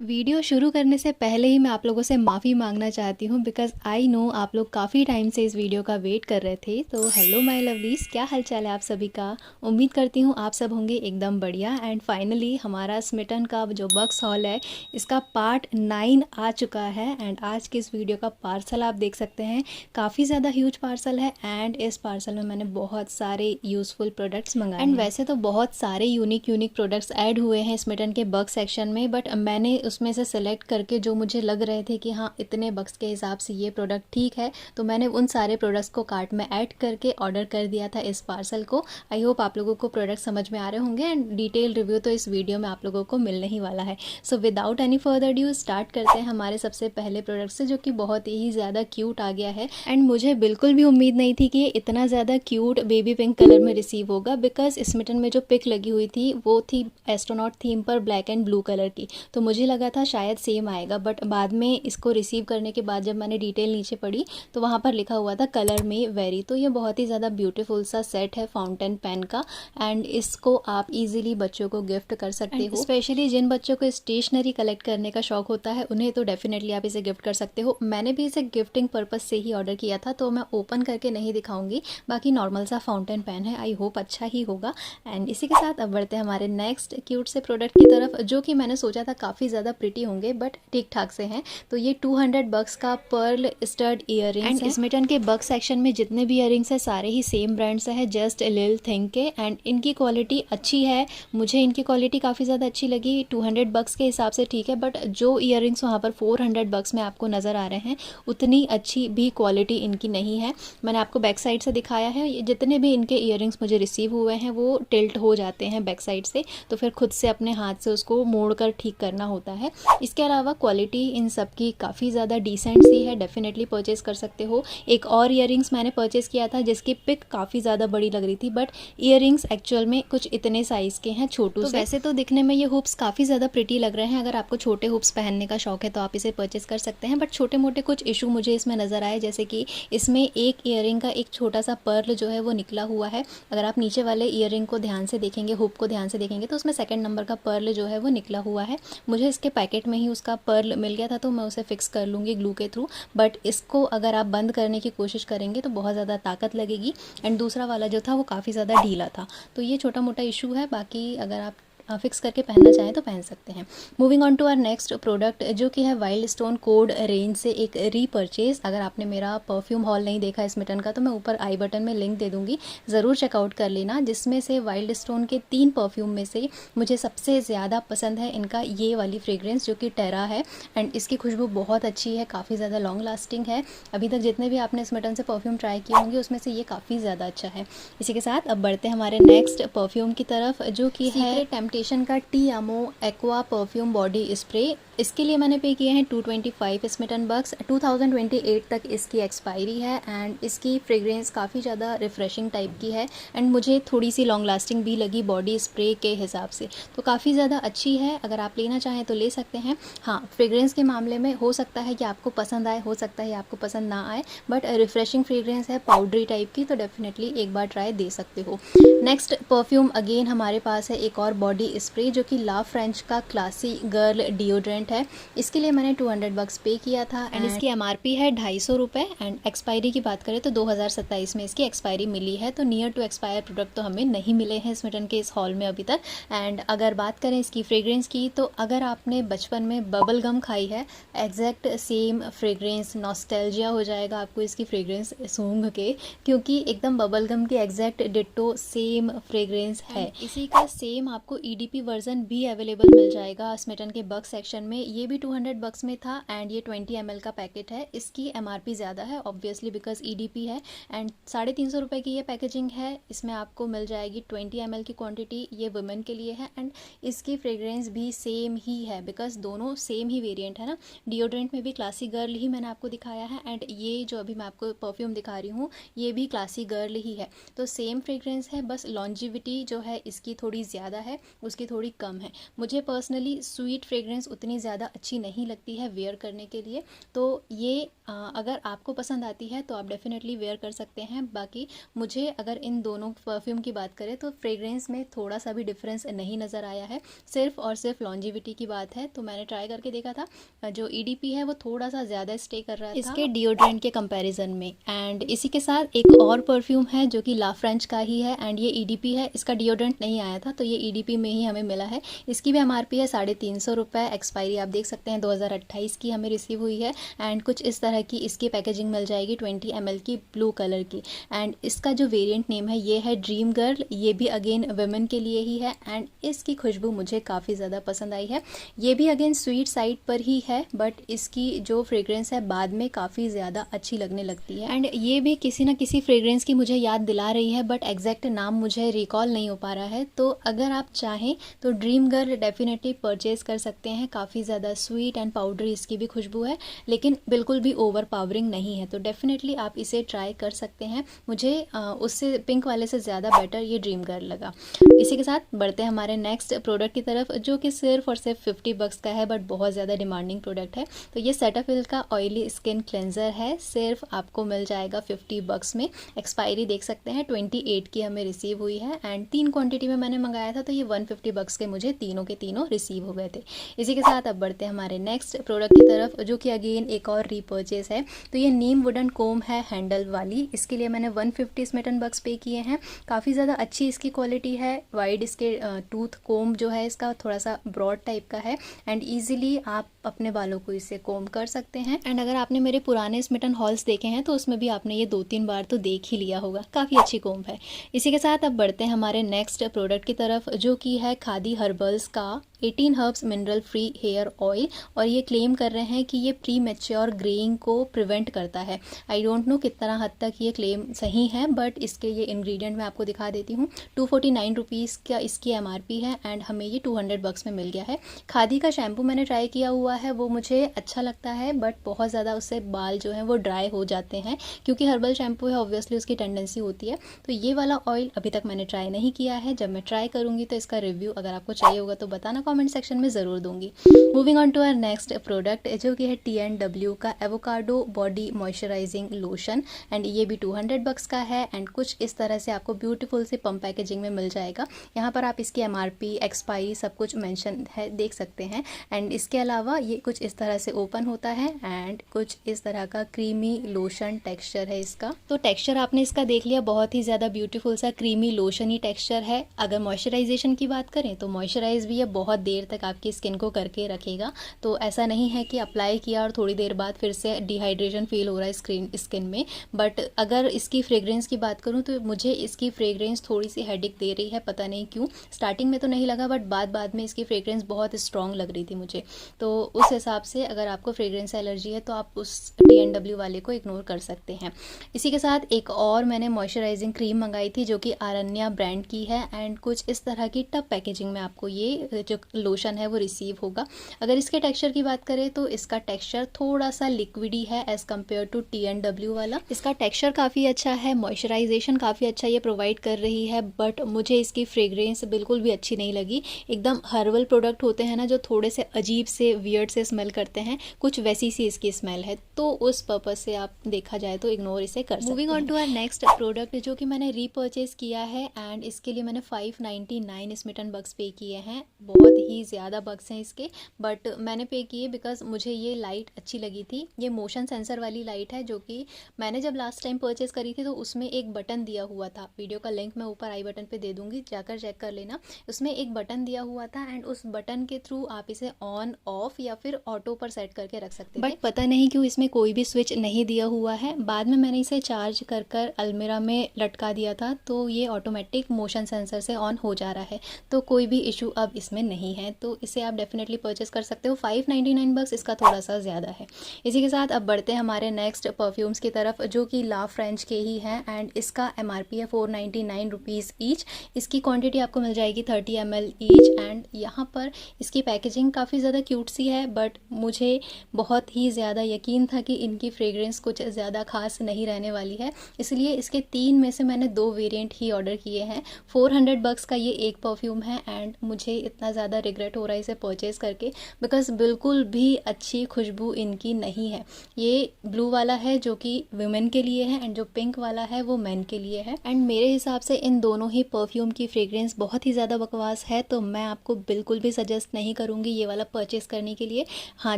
Video शुरू करने से पहले ही मैं आप लोगों से माफ़ी मांगना चाहती हूँ बिकॉज़ आई नो आप लोग काफ़ी टाइम से इस वीडियो का वेट कर रहे थे। तो हेलो माय लवलीज़, क्या हालचाल है आप सभी का। उम्मीद करती हूँ आप सब होंगे एकदम बढ़िया। एंड फाइनली हमारा स्मिटन का जो बक्स हॉल है इसका पार्ट 9 आ चुका है। एंड आज की इस वीडियो का पार्सल आप देख सकते हैं, काफ़ी ज़्यादा ह्यूज पार्सल है। एंड इस पार्सल में मैंने बहुत सारे यूज़फुल प्रोडक्ट्स मंगाए एंड वैसे तो बहुत सारे यूनिक प्रोडक्ट्स ऐड हुए हैं स्मिटन के बक्स सेक्शन में, बट मैंने उसमें से सेलेक्ट करके जो मुझे लग रहे थे कि हाँ इतने बक्स के हिसाब से ये प्रोडक्ट ठीक है, तो मैंने उन सारे प्रोडक्ट्स को कार्ट में ऐड करके ऑर्डर कर दिया था इस पार्सल को। आई होप आप लोगों को प्रोडक्ट समझ में आ रहे होंगे एंड डिटेल रिव्यू तो इस वीडियो में आप लोगों को मिलने ही वाला है। So without any further due start करते हैं हमारे सबसे पहले प्रोडक्ट से, जो कि बहुत ही ज़्यादा क्यूट आ गया है। एंड मुझे बिल्कुल भी उम्मीद नहीं थी कि ये इतना ज़्यादा क्यूट बेबी पिंक कलर में रिसीव होगा, बिकॉज स्मिटन में जो पिक लगी हुई थी वो थी एस्ट्रोनॉट थीम पर ब्लैक एंड ब्लू कलर की, तो मुझे लगा था शायद सेम आएगा। बट बाद में इसको रिसीव करने के बाद जब मैंने डिटेल नीचे पढ़ी तो वहाँ पर लिखा हुआ था कलर में वेरी। तो ये बहुत ही ज़्यादा ब्यूटीफुल सा सेट है फाउंटेन पेन का, एंड इसको आप इजीली बच्चों को गिफ्ट कर सकते हो। स्पेशली जिन बच्चों को स्टेशनरी कलेक्ट करने का शौक होता है उन्हें तो डेफिनेटली आप इसे गिफ्ट कर सकते हो। मैंने भी इसे गिफ्टिंग पर्पज से ही ऑर्डर किया था, तो मैं ओपन करके नहीं दिखाऊंगी। बाकी नॉर्मल सा फाउंटेन पेन है, आई होप अच्छा ही होगा। एंड इसी के साथ अब बढ़ते हैं हमारे नेक्स्ट क्यूट से प्रोडक्ट की तरफ, जो कि मैंने सोचा था काफ़ी ज़्यादा प्रिटी होंगे बट ठीक ठाक से हैं। तो ये 200 बक्स का pearl stud earrings. And Smitten के बक्स सेक्शन में जितने भी ईयरिंग्स है सारे ही सेम ब्रांड से है, जस्ट लिल थिंग के। एंड इनकी क्वालिटी अच्छी है, मुझे इनकी क्वालिटी काफ़ी ज़्यादा अच्छी लगी। 200 बक्स के हिसाब से ठीक है, बट जो ईयरिंग्स वहाँ पर 400 बक्स में आपको नज़र आ रहे हैं उतनी अच्छी भी क्वालिटी इनकी नहीं है। मैंने आपको बैक साइड से दिखाया है, जितने भी इनके ईयरिंग्स मुझे रिसीव हुए हैं वो टिल्ट हो जाते हैं बैक साइड से, तो फिर खुद से अपने हाथ से उसको मोड़ कर ठीक करना होता है। इसके अलावा क्वालिटी इन सब की काफ़ी ज़्यादा डिसेंट सी है, डेफिनेटली परचेज कर सकते हो। एक और ईयरिंग्स मैंने परचेज किया था जिसकी पिक काफ़ी ज़्यादा बड़ी लग रही थी, बट ईयरिंग्स एक्चुअल में कुछ इतने साइज़ के हैं, छोटू से। वैसे तो दिखने में ये हुप्स काफ़ी ज़्यादा प्रिटी लग रहे हैं, अगर आपको छोटे हुप्स पहनने का शौक है तो आप इसे परचेज कर सकते हैं। बट छोटे मोटे कुछ इशू मुझे इसमें नज़र आए, जैसे कि इसमें एक ईयरिंग का एक छोटा सा पर्ल जो है वो निकला हुआ है। अगर आप नीचे वाले ईयरिंग को ध्यान से देखेंगे, हुप को ध्यान से देखेंगे, तो उसमें सेकंड नंबर का पर्ल जो है वो निकला हुआ है। मुझे इसके पैकेट में ही उसका पर्ल मिल गया था, तो मैं उसे फिक्स कर लूँगी ग्लू के थ्रू। बट इसको अगर आप बंद करने की कोशिश करेंगे तो बहुत ज़्यादा ताकत लगेगी। एंड दूसरा वाला जो था वो काफ़ी ज़्यादा ढीला था, तो ये छोटा मोटा इशू है। बाकी अगर आप फिक्स करके पहनना चाहें तो पहन सकते हैं। Moving on to our next product, जो कि है वाइल्ड स्टोन कोड रेंज से एक रीपर्चेज। अगर आपने मेरा परफ्यूम हॉल नहीं देखा स्मिटन का तो मैं ऊपर आई बटन में लिंक दे दूंगी, ज़रूर चेकआउट कर लेना। जिसमें से वाइल्ड स्टोन के 3 परफ्यूम में से मुझे सबसे ज़्यादा पसंद है इनका ये वाली फ्रेग्रेंस, जो कि टेरा है। एंड इसकी खुशबू बहुत अच्छी है, काफ़ी ज़्यादा लॉन्ग लास्टिंग है। अभी तक जितने भी आपने स्मिटन से परफ्यूम ट्राई किए होंगे उसमें से ये काफ़ी ज़्यादा अच्छा है। इसी के साथ अब बढ़ते हैं हमारे नेक्स्ट परफ्यूम की तरफ, जो कि है टेम्पटेशन का टी आमो एक्वा परफ्यूम बॉडी स्प्रे। इसके लिए मैंने पे किए हैं 225 स्मिटन बक्स। 2028 तक इसकी एक्सपायरी है एंड इसकी फ्रेग्रेंस काफ़ी ज़्यादा रिफ्रेशिंग टाइप की है एंड मुझे थोड़ी सी लॉन्ग लास्टिंग भी लगी बॉडी स्प्रे के हिसाब से, तो काफ़ी ज़्यादा अच्छी है। अगर आप लेना चाहें तो ले सकते हैं। हाँ, फ्रेग्रेंस के मामले में हो सकता है कि आपको पसंद आए, हो सकता है आपको पसंद ना आए, बट रिफ्रेशिंग फ्रेग्रेंस है पाउडरी टाइप की, तो डेफिनेटली एक बार ट्राई दे सकते हो। नेक्स्ट परफ्यूम अगेन हमारे पास है एक और बॉडी स्प्रे, जो कि ला फ्रेंच का क्लासी गर्ल डिओड्रेंट है। इसके लिए मैंने 200 बक्स पे किया था एंड इसकी एमआरपी है 250 रुपये। एंड एक्सपायरी की बात करें तो 2027 में इसकी एक्सपायरी मिली है, तो नियर टू एक्सपायर प्रोडक्ट तो हमें नहीं मिले हैं स्मिटन के इस हॉल में अभी तक। एंड अगर बात करें इसकी फ्रेग्रेंस की, तो अगर आपने बचपन में बबल गम खाई है, एग्जैक्ट सेम फ्रेग्रेंस, नॉस्टैल्जिया हो जाएगा आपको इसकी फ्रेग्रेंस सूंघ के, क्योंकि एकदम बबल गम की एग्जैक्ट डिट्टो सेम फ्रेग्रेंस है। इसी का सेम आपको ईडीपी वर्जन भी अवेलेबल मिल जाएगा स्मिटन के बक्स सेक्शन में। ये भी 200 बक्स में था एंड ये 20 ml का पैकेट है। इसकी एमआरपी ज़्यादा है ऑब्वियसली बिकॉज ईडीपी है एंड 350 रुपये की ये पैकेजिंग है। इसमें आपको मिल जाएगी 20 ml की क्वांटिटी, ये वुमेन के लिए है। एंड इसकी फ्रेग्रेंस भी सेम ही है बिकॉज दोनों सेम ही वेरिएंट है ना। डिओड्रेंट में भी क्लासी गर्ल ही मैंने आपको दिखाया है एंड ये जो अभी मैं आपको परफ्यूम दिखा रही हूँ ये भी क्लासी गर्ल ही है, तो सेम फ्रेग्रेंस है, बस लॉन्जिविटी जो है इसकी थोड़ी ज़्यादा है। उसकी थोड़ी कम है। मुझे पर्सनली स्वीट फ्रेग्रेंस उतनी ज़्यादा अच्छी नहीं लगती है वेयर करने के लिए, तो ये अगर आपको पसंद आती है तो आप डेफिनेटली वेयर कर सकते हैं। बाकी मुझे अगर इन दोनों परफ्यूम की बात करें तो फ्रेग्रेंस में थोड़ा सा भी डिफरेंस नहीं नज़र आया है, सिर्फ और सिर्फ लॉन्जिविटी की बात है। तो मैंने ट्राई करके देखा था, जो ईडीपी है वो थोड़ा सा ज़्यादा स्टे कर रहा था इसके डिओड्रेंट के कंपैरिजन में। एंड इसी के साथ एक और परफ्यूम है जो कि ला फ्रेंच का ही है एंड ये ईडीपी है, इसका डिओड्रेंट नहीं आया था तो ये ईडीपी में ही हमें मिला है। इसकी भी एमआरपी है 350 रुपये, एक्सपायरी आप देख सकते हैं 2028 की हमें रिसीव हुई है। एंड कुछ इस तरह की इसकी पैकेजिंग मिल जाएगी 20 ml की ब्लू कलर की। एंड इसका जो वेरिएंट नेम है ये है ड्रीम गर्ल, ये भी अगेन वुमेन के लिए ही है एंड इसकी खुशबू मुझे काफ़ी ज़्यादा पसंद आई है। ये भी अगेन स्वीट साइड पर ही है बट इसकी जो फ्रेग्रेंस है बाद में काफ़ी ज़्यादा अच्छी लगने लगती है। एंड ये भी किसी ना किसी फ्रेग्रेंस की मुझे याद दिला रही है बट एग्जैक्ट नाम मुझे रिकॉल नहीं हो पा रहा है। तो अगर आप चाहें तो ड्रीम गर्ल डेफिनेटली परचेज़ कर सकते हैं। काफ़ी ज़्यादा स्वीट एंड पाउडरी इसकी भी खुशबू है लेकिन बिल्कुल भी ओवर पावरिंग नहीं है, तो डेफिनेटली आप इसे ट्राई कर सकते हैं। मुझे उससे पिंक वाले से ज़्यादा बेटर ये ड्रीम गर्ल लगा। इसी के साथ बढ़ते हैं हमारे नेक्स्ट प्रोडक्ट की तरफ जो कि सिर्फ और सिर्फ 50 बक्स का है बट बहुत ज़्यादा डिमांडिंग प्रोडक्ट है। तो ये सेटाफिल का ऑयली स्किन क्लेंजर है, सिर्फ आपको मिल जाएगा 50 बक्स में। एक्सपायरी देख सकते हैं 28 की हमें रिसीव हुई है एंड 3 क्वांटिटी में मैंने मंगाया था तो ये 150 बक्स के मुझे तीनों के तीनों रिसीव हो गए थे। इसी के साथ अब बढ़ते हैं हमारे नेक्स्ट प्रोडक्ट की तरफ जो कि अगेन एक और रीपर्चेज है। तो ये नीम वुडन कोम है हैंडल वाली, इसके लिए मैंने 150 स्मिटन बक्स पे किए हैं। काफ़ी ज़्यादा अच्छी इसकी क्वालिटी है, वाइड इसके टूथ कोम जो है इसका थोड़ा सा ब्रॉड टाइप का है एंड ईजिली आप अपने बालों को इससे कोम कर सकते हैं। एंड अगर आपने मेरे पुराने स्मिटन हॉल्स देखे हैं तो उसमें भी आपने ये 2-3 बार तो देख ही लिया होगा, काफ़ी अच्छी कोम है। इसी के साथ अब बढ़ते हैं हमारे नेक्स्ट प्रोडक्ट की तरफ जो कि है खादी हर्बल्स का 18 herbs mineral free hair oil और ये क्लेम कर रहे हैं कि ये प्री मैच्योर ग्रेइंग को प्रिवेंट करता है। आई डोंट नो कितना हद तक ये क्लेम सही है बट इसके ये इंग्रेडिएंट मैं आपको दिखा देती हूँ। 249 रुपीज़ का इसकी एमआरपी है एंड हमें ये 200 बक्स में मिल गया है। खादी का शैम्पू मैंने ट्राई किया हुआ है, वो मुझे अच्छा लगता है बट बहुत ज़्यादा उससे बाल जो हैं वो ड्राई हो जाते हैं क्योंकि हर्बल शैम्पू है, ऑब्वियसली उसकी टेंडेंसी होती है। तो ये वाला ऑयल अभी तक मैंने ट्राई नहीं किया है, जब मैं ट्राई करूँगी तो इसका रिव्यू अगर आपको चाहिए होगा तो बताना कमेंट सेक्शन में ज़रूर दूंगी। Moving on to our next product जो कि है T&W का avocado body moisturising lotion and ये भी 200 बक्स का है एंड कुछ इस तरह से आपको ब्यूटीफुल से पम्प पैकेजिंग में मिल जाएगा। यहाँ पर आप इसकी एमआरपी एक्सपायरी सब कुछ मेंशन है देख सकते हैं एंड इसके अलावा ये कुछ इस तरह से ओपन होता है एंड कुछ इस तरह का क्रीमी लोशन टेक्सचर है इसका। तो टेक्सचर आपने इसका देख लिया, बहुत ही ज़्यादा ब्यूटीफुल सा क्रीमी लोशन ही टेक्सचर है। अगर मॉइस्चराइजेशन की बात करें तो मॉइस्चराइज भी ये बहुत देर तक आपकी स्किन को करके रखेगा, तो ऐसा नहीं है कि अप्लाई किया और थोड़ी देर बाद फिर से डिहाइड्रेशन फील हो रहा है स्किन में। बट अगर इसकी फ्रेग्रेंस की बात करूँ तो मुझे इसकी फ्रेग्रेंस थोड़ी सी हेडेक दे रही है, पता नहीं क्यों। स्टार्टिंग में तो नहीं लगा बट बाद में इसकी फ्रेग्रेंस बहुत स्ट्रॉन्ग लग रही थी मुझे। तो उस हिसाब से अगर आपको फ्रेग्रेंस एलर्जी है तो आप उस T&W वाले को इग्नोर कर सकते हैं। इसी के साथ एक और मैंने मॉइस्चराइजिंग क्रीम मंगाई थी जो कि आरण्या ब्रांड की है एंड कुछ इस तरह की टब पैकेजिंग में आपको ये जो लोशन है वो रिसीव होगा। अगर इसके टेक्सचर की बात करें तो इसका टेक्सचर थोड़ा सा लिक्विडी है एज कम्पेयर टू T&W वाला। इसका टेक्सचर काफ़ी अच्छा है, मॉइस्चराइजेशन काफ़ी अच्छा ये प्रोवाइड कर रही है बट मुझे इसकी फ्रेग्रेंस बिल्कुल भी अच्छी नहीं लगी। एकदम हर्बल प्रोडक्ट होते हैं ना जो थोड़े से अजीब से वियर्ड से स्मेल करते हैं, कुछ वैसी सी इसकी स्मेल है, तो उस पर्पज से आप देखा जाए तो इग्नोर इसे कर सकते हैं। Moving on to our next product जो कि मैंने रीपर्चेज किया है एंड इसके लिए मैंने 599 स्मिटन बक्स पे किए हैं। बहुत ही ज़्यादा बक्स हैं इसके बट मैंने पे किए बिकॉज मुझे ये लाइट अच्छी लगी थी। ये मोशन सेंसर वाली लाइट है जो कि मैंने जब लास्ट टाइम परचेज करी थी तो उसमें एक बटन दिया हुआ था, वीडियो का लिंक मैं ऊपर आई बटन पे दे दूंगी, जाकर चेक कर लेना। उसमें एक बटन दिया हुआ था एंड उस बटन के थ्रू आप इसे ऑन ऑफ या फिर ऑटो पर सेट करके रख सकते हैं। बट पता नहीं क्यों इसमें कोई भी स्विच नहीं दिया हुआ है। बाद में मैंने इसे चार्ज कर कर अलमीरा में लटका दिया था तो ये ऑटोमेटिक मोशन सेंसर से ऑन हो जा रहा है, तो कोई भी इशू अब इसमें नहीं नहीं है, तो इसे आप डेफिनेटली परचेस कर सकते हो। 599 बक्स इसका थोड़ा सा ज़्यादा है। इसी के साथ अब बढ़ते हैं हमारे नेक्स्ट परफ्यूम्स की तरफ, जो कि ला फ्रेंच के ही हैं एंड इसका MRP है 499 रुपीज़ ईच। इसकी क्वांटिटी आपको मिल जाएगी 30 ml ईच। एंड यहाँ पर इसकी पैकेजिंग काफ़ी ज़्यादा क्यूट सी है, बट मुझे बहुत ही ज़्यादा यकीन था कि इनकी फ्रेग्रेंस कुछ ज़्यादा खास नहीं रहने वाली है, इसलिए इसके 3 में से मैंने 2 वेरिएंट ही ऑर्डर किए हैं। 400 बक्स का ये एक परफ्यूम है एंड मुझे इतना ज़्यादा रिग्रेट हो रहा है इसे परचेज़ करके, बिकॉज बिल्कुल भी अच्छी खुशबू इनकी नहीं है। ये ब्लू वाला है जो कि वुमेन के लिए है एंड जो पिंक वाला है वो मेन के लिए है। एंड मेरे हिसाब से इन दोनों ही परफ्यूम की फ्रेग्रेंस बहुत ही ज़्यादा बकवास है, तो मैं आपको बिल्कुल भी सजेस्ट नहीं करूँगी ये वाला परचेज़ करने के लिए। हाँ,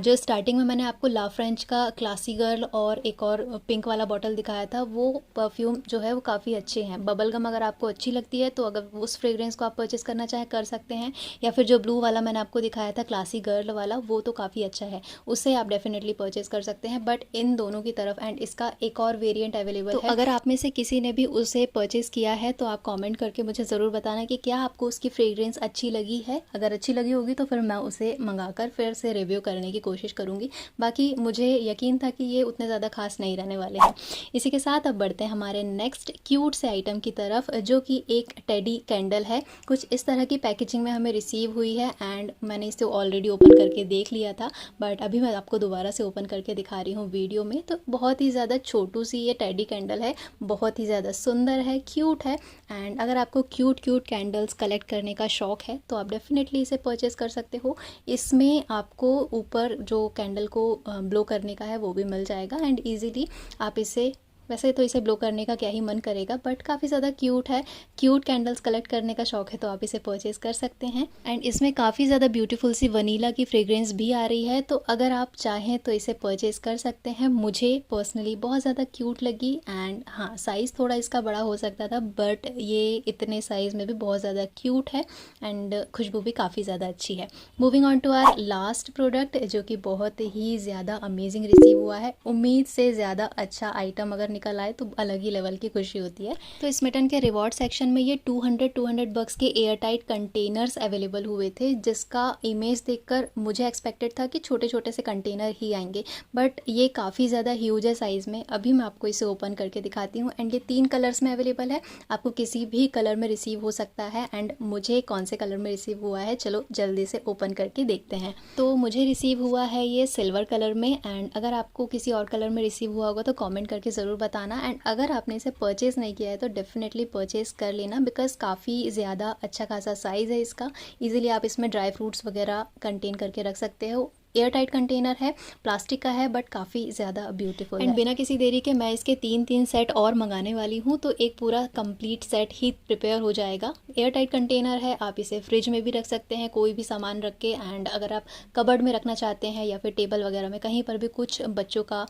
जो स्टार्टिंग में मैंने आपको ला फ्रेंच का क्लासी गर्ल और एक और पिंक वाला बॉटल दिखाया था, वो परफ्यूम जो है वो काफ़ी अच्छे हैं। बबल गम अगर आपको अच्छी लगती है तो अगर उस फ्रेग्रेंस को आप परचेस करना चाहें कर सकते हैं, या फिर जो ब्लू वाला मैंने आपको दिखाया था क्लासी गर्ल वाला, वो तो काफ़ी अच्छा है, उससे आप डेफिनेटली परचेस कर सकते हैं। बट इन दोनों की तरफ एंड इसका एक और वेरिएंट अवेलेबल है, अगर आप में से किसी ने भी उसे परचेस किया है तो आप कमेंट करके मुझे ज़रूर बताना कि क्या आपको उसकी फ्रेग्रेंस अच्छी लगी है। अगर अच्छी लगी होगी तो फिर मैं उसे मंगाकर फिर से रिव्यू करने की कोशिश करूँगी। बाकी मुझे यकीन था कि ये उतने ज़्यादा खास नहीं रहने वाले हैं। इसी के साथ अब बढ़ते हैं हमारे नेक्स्ट क्यूट से आइटम की तरफ, जो कि एक टेडी कैंडल है। कुछ इस तरह की पैकेजिंग में हमें रिसीव हुई है एंड मैंने इसे ऑलरेडी ओपन करके देख लिया था, बट अभी मैं आपको दोबारा से ओपन करके दिखा रही हूँ वीडियो में। तो बहुत ही ज़्यादा छोटू सी ये टेडी कैंडल है, बहुत ही ज़्यादा सुंदर है, क्यूट है। एंड अगर आपको क्यूट कैंडल्स कलेक्ट करने का शौक़ है तो आप डेफिनेटली इसे परचेज़ कर सकते हो। इसमें आपको ऊपर जो कैंडल को ब्लो करने का है वो भी मिल जाएगा एंड ईज़िली आप इसे, वैसे तो इसे ब्लो करने का क्या ही मन करेगा, बट काफ़ी ज़्यादा क्यूट है। क्यूट कैंडल्स कलेक्ट करने का शौक़ है तो आप इसे परचेज़ कर सकते हैं। एंड इसमें काफ़ी ज़्यादा ब्यूटीफुल सी वनीला की फ्रेग्रेंस भी आ रही है, तो अगर आप चाहें तो इसे परचेज़ कर सकते हैं। मुझे पर्सनली बहुत ज़्यादा क्यूट लगी एंड हाँ, साइज़ थोड़ा इसका बड़ा हो सकता था, बट ये इतने साइज़ में भी बहुत ज़्यादा क्यूट है एंड खुशबू भी काफ़ी ज़्यादा अच्छी है। Moving on to our last product, जो कि बहुत ही ज़्यादा अमेजिंग रिसीव हुआ है। उम्मीद से ज़्यादा अच्छा आइटम अगर निकल आए तो अलग ही लेवल की खुशी होती है। तो स्मिटन के रिवॉर्ड सेक्शन में ये 200 बक्स के एयर टाइट कंटेनर्स अवेलेबल हुए थे, जिसका इमेज देखकर मुझे एक्सपेक्टेड था कि छोटे छोटे से कंटेनर ही आएंगे, बट ये काफ़ी ज़्यादा ह्यूज है साइज़ में। अभी मैं आपको इसे ओपन करके दिखाती हूँ एंड ये 3 कलर्स में अवेलेबल है, आपको किसी भी कलर में रिसीव हो सकता है। एंड मुझे कौन से कलर में रिसीव हुआ है चलो जल्दी से ओपन करके देखते हैं। तो मुझे रिसीव हुआ है ये सिल्वर कलर में, एंड अगर आपको किसी और कलर में रिसीव हुआ होगा तो कॉमेंट करके ज़रूर बताना। एंड अगर आपने इसे परचेज़ नहीं किया है तो डेफिनेटली परचेज़ कर लेना, बिकॉज़ काफ़ी ज़्यादा अच्छा खासा साइज़ है इसका। इजीली आप इसमें ड्राई फ्रूट्स वगैरह कंटेन करके रख सकते हो। एयर टाइट कंटेनर है, प्लास्टिक का है, बट काफ़ी ज़्यादा ब्यूटीफुल है। एंड बिना किसी देरी के मैं इसके 3 सेट और मंगाने वाली हूँ, तो एक पूरा कंप्लीट सेट ही प्रिपेयर हो जाएगा। एयर टाइट कंटेनर है, आप इसे फ्रिज में भी रख सकते हैं कोई भी सामान रख के। एंड अगर आप कबर्ड में रखना चाहते हैं या फिर टेबल वगैरह में कहीं पर भी कुछ बच्चों का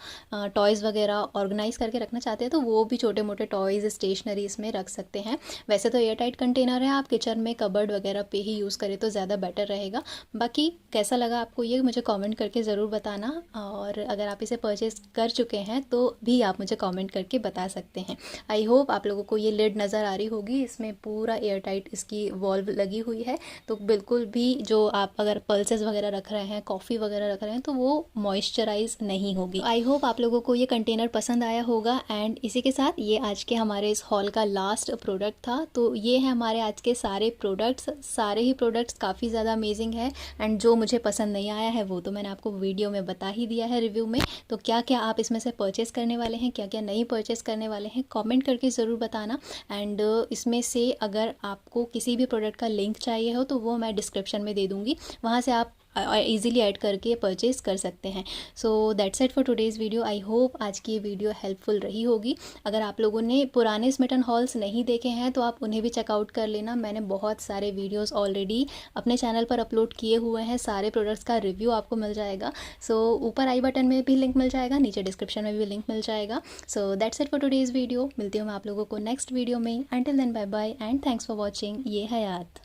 टॉयज़ वगैरह ऑर्गेनाइज करके रखना चाहते हैं तो वो भी छोटे मोटे टॉयज़ स्टेशनरी इसमें रख सकते हैं। वैसे तो एयर टाइट कंटेनर है, आप किचन में कबर्ड वगैरह पे ही यूज़ करें तो ज़्यादा बेटर रहेगा। बाकी कैसा लगा आपको ये मुझे कमेंट करके ज़रूर बताना, और अगर आप इसे परचेज़ कर चुके हैं तो भी आप मुझे कमेंट करके बता सकते हैं। आई होप आप लोगों को ये लिड नज़र आ रही होगी, इसमें पूरा एयर टाइट इसकी वॉल्व लगी हुई है, तो बिल्कुल भी जो आप अगर पल्सेस वगैरह रख रहे हैं, कॉफ़ी वगैरह रख रहे हैं तो वो मॉइस्चराइज नहीं होगी। आई होप आप लोगों को ये कंटेनर पसंद आया होगा। एंड इसी के साथ ये आज के हमारे इस हॉल का लास्ट प्रोडक्ट था। तो ये है हमारे आज के सारे प्रोडक्ट्स। सारे ही प्रोडक्ट्स काफ़ी ज़्यादा अमेजिंग है, एंड जो मुझे पसंद नहीं आया है वो तो मैंने आपको वीडियो में बता ही दिया है रिव्यू में। तो क्या क्या आप इसमें से परचेस करने वाले हैं, क्या क्या नहीं परचेस करने वाले हैं, कमेंट करके ज़रूर बताना। एंड इसमें से अगर आपको किसी भी प्रोडक्ट का लिंक चाहिए हो तो वो मैं डिस्क्रिप्शन में दे दूँगी, वहाँ से आप ईजिली ऐड करके परचेज़ कर सकते हैं। सो that's it for today's video. I hope आज की ये वीडियो हेल्पफुल रही होगी। अगर आप लोगों ने पुराने स्मिटन हॉल्स नहीं देखे हैं तो आप उन्हें भी चेकआउट कर लेना। मैंने बहुत सारे वीडियोस ऑलरेडी अपने चैनल पर अपलोड किए हुए हैं, सारे प्रोडक्ट्स का रिव्यू आपको मिल जाएगा। सो ऊपर आई बटन में भी लिंक मिल जाएगा, नीचे डिस्क्रिप्शन में भी लिंक मिल जाएगा। So that's it for today's video. मिलती हूँ मैं आप लोगों को नेक्स्ट वीडियो में। Until then bye bye and thanks for watching. ये हयात।